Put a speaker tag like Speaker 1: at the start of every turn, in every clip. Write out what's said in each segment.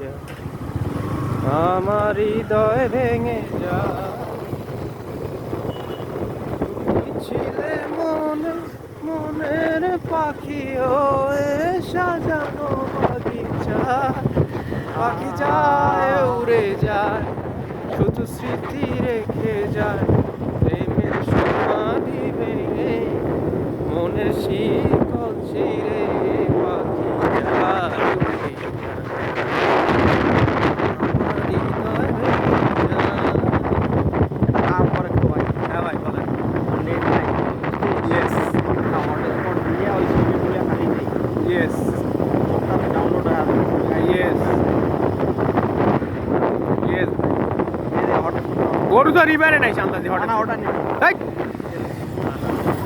Speaker 1: যায়, আমার হৃদয় ভেঙে যায়। ছিলে মনে মনের পাখি হয়ে সাজানো বাগিচা, পাখি যায় উড়ে যায়, শুধু স্মৃতি রেখে যায়। প্রেমের সমাধি ভেঙে মনের শিকল ছিঁড়ে পাখি যায় উড়ে যায়, আমার হৃদয় ভেঙে যায়।
Speaker 2: তারপরে তো ভাই
Speaker 1: হ্যাঁ ভাই বলেন।
Speaker 2: নেট নাই,
Speaker 1: ইয়েস
Speaker 2: না হটস্পট দিয়ে ওই ছবিগুলো খালি নেই,
Speaker 1: ইয়েস
Speaker 2: সবটাতে ডাউনলোড হয় আছে
Speaker 1: ইয়েস ইয়েস।
Speaker 2: হটস্পট
Speaker 1: গরু তো রিবারে নাই শান্তাজি হঠাৎ।
Speaker 2: না ওটা নেই।
Speaker 1: তাই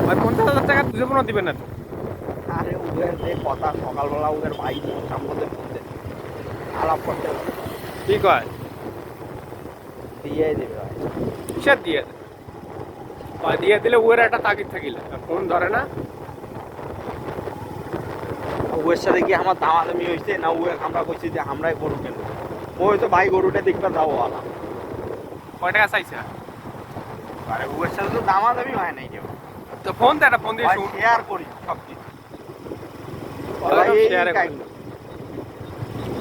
Speaker 1: ভাই 50,000 টাকা তুঝে কোনো দিবেন না তো।
Speaker 2: আরে ওদের যে কথা সকালবেলা ওদের ভাই সামনে ফোনতে আলাপ করতে
Speaker 1: কি কয়
Speaker 2: দিয়ে দেবে ভাই।
Speaker 1: কিসের দিয়ে দেয়? দিয়ে দিলে ওর একটা তাগিদ থাকিলে ফোন ধরে না।
Speaker 2: ওর সাথে কি আমার দামাদামি হয়েছে না ও আমরা কইছি যে আমরাই গরু কেন, ওই তো ভাই গরুটা দেখবে যাবো আলা।
Speaker 1: কয় টাকা চাইছে?
Speaker 2: আরে ওর সাথে তো দামাদামি হয় নাই কেউ,
Speaker 1: তো ফোন দে, একটা ফোন দিয়ে শুন।
Speaker 2: শেয়ার করি সব কিছু।
Speaker 1: শেয়ারে করে,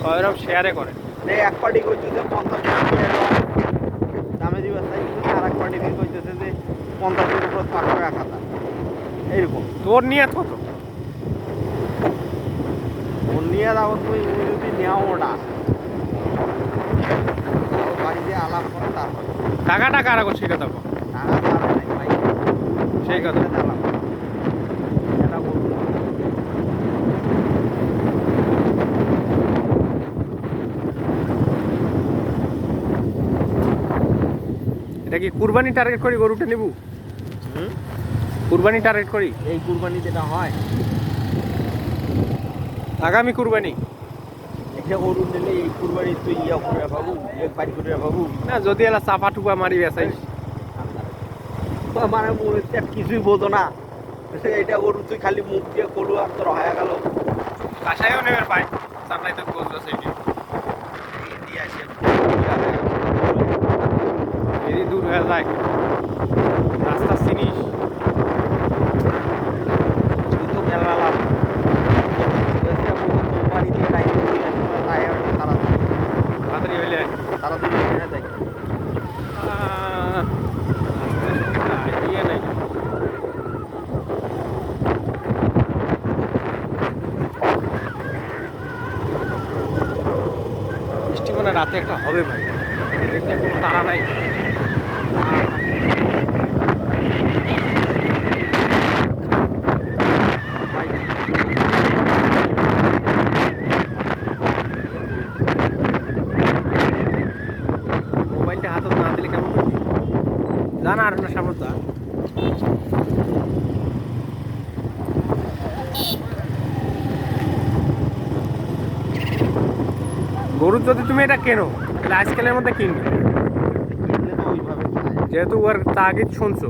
Speaker 1: ওইরকম শেয়ারে করে।
Speaker 2: এক পার্টি কইতেছে 50 দামে দিবে তাই, আর এক পার্টি কইতেছে যে 50-এর উপর 5 টাকা খাতা এইরকম।
Speaker 1: তোর নিয়ে কত?
Speaker 2: ওর নিয়ে যাবো তুমি, ও যদি নেও ওটা বাড়িতে আলাপ করে তারপর
Speaker 1: টাকাটা কারা করছে সেটা দেবো।
Speaker 2: টাকা তারা নাই ভাই,
Speaker 1: সেই কথা।
Speaker 2: আলাপ এটা বলবো।
Speaker 1: এটা কি কুরবানি টার্গেট করি গরুটা নিব? কুরবানি টার্গেট করি,
Speaker 2: এই কুরবানি যেটা হয়
Speaker 1: আগামী কুরবানি
Speaker 2: এটা গরু নিলে এই কুরবানি তুই ইয়া করে বাবু, এক বাড়ি করে বাবু
Speaker 1: না, যদি এলা চাপা টুপা মারি বেসাই।
Speaker 2: মানে মুখে কিছুই বোঝো না, এটা গরু তুই খালি মুখ দিয়ে করু আর তোর হয়ে গেল।
Speaker 1: কাঁসাইও নেবে পাই সাপ্লাই তো বলতো সেইটি এরই দূর হয়ে যায় রাস্তা চিনিস।
Speaker 2: তুই তো মেলা লাভ বাড়ি দিয়ে তাই
Speaker 1: তাড়াতাড়ি হইলে
Speaker 2: তাড়াতাড়ি এনে দেয়।
Speaker 1: ইয়ে নাই। বৃষ্টি মানে রাতে একটা হবে ভাই, দেখতে কোনো তাড়া নাই। মোবাইলটা হাতত না দিলে কেমন করবি? জানা আর না সামনে যা। গরুর যদি তুমি এটা কেনো তাহলে আজকালের মধ্যে কিনবে,
Speaker 2: ওইভাবে
Speaker 1: যেহেতু ওর তাগিদ শুনছো,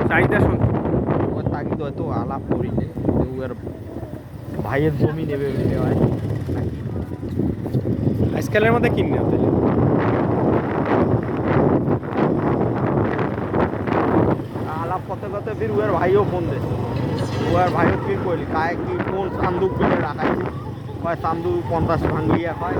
Speaker 1: চাহিদা শুনছো।
Speaker 2: ওর তাগিদ হয়তো আলাপ করিলে ওর ভাইয়ের জমি নেবে বলে হয়
Speaker 1: আজকালের মধ্যে কিনবে তাহলে।
Speaker 2: আলাপ করতে করতে ফির ওর ভাইও ফোন দে, ওর ভাইও ফির কইলি কায় কি কোন চান্দুক কিনে রাখাইছি, কয় চান্দু 50 ভাঙিয়া কয়